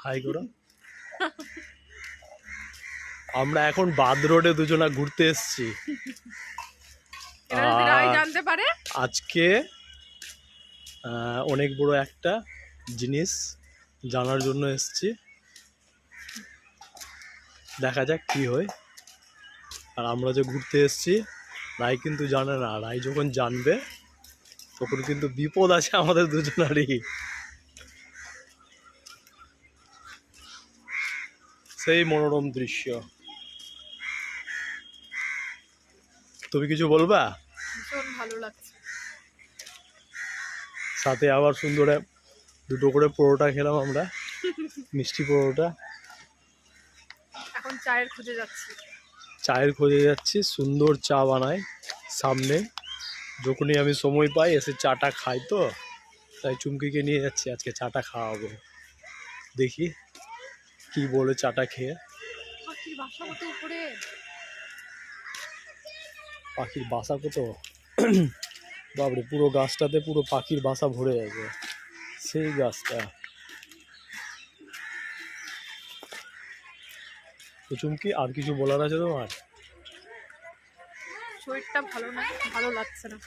High করো। আমরা এখন বাদ রোডে দুজনা ঘুরতে এসেছি। জানতে পারে আজকে অনেক বড় একটা জিনিস জানার জন্য এসেছি, দেখা যাক কি হয়। আর আমরা যে ঘুরতে এসেছি রাই কিন্তু জানে না, রাই যখন জানবে তখন কিন্তু বিপদ আছে আমাদের দুজনারই। সেই মনোরম দৃশ্য। তুমি কিছু বলবা? ভীষণ ভালো লাগছে। সাথে আবার সুন্দর দুটো করে পরোটা খেলাম আমরা, মিষ্টি পরোটা। এখন চায়ের খোঁজে যাচ্ছি। চায়ের খোঁজে যাচ্ছি, সুন্দর চা বানায় সামনে। যখনই আমি সময় পাই এসে চাটা খাই, তো তাই চুমকিকে নিয়ে যাচ্ছি, আজকে চাটা খাওয়াবো। দেখি কি বলে চাটা খেয়ে। পাখির বাসা কত উপরে! পাখির বাসা কত! বাবরে, পুরো গাছটাতে পুরো পাখির বাসা ভরে যাবে, সেই গাছটা। তো চুমকি, আর কিছু বলার আছে তোমার? শরীরটা ভালো না, ভালো লাগছে না।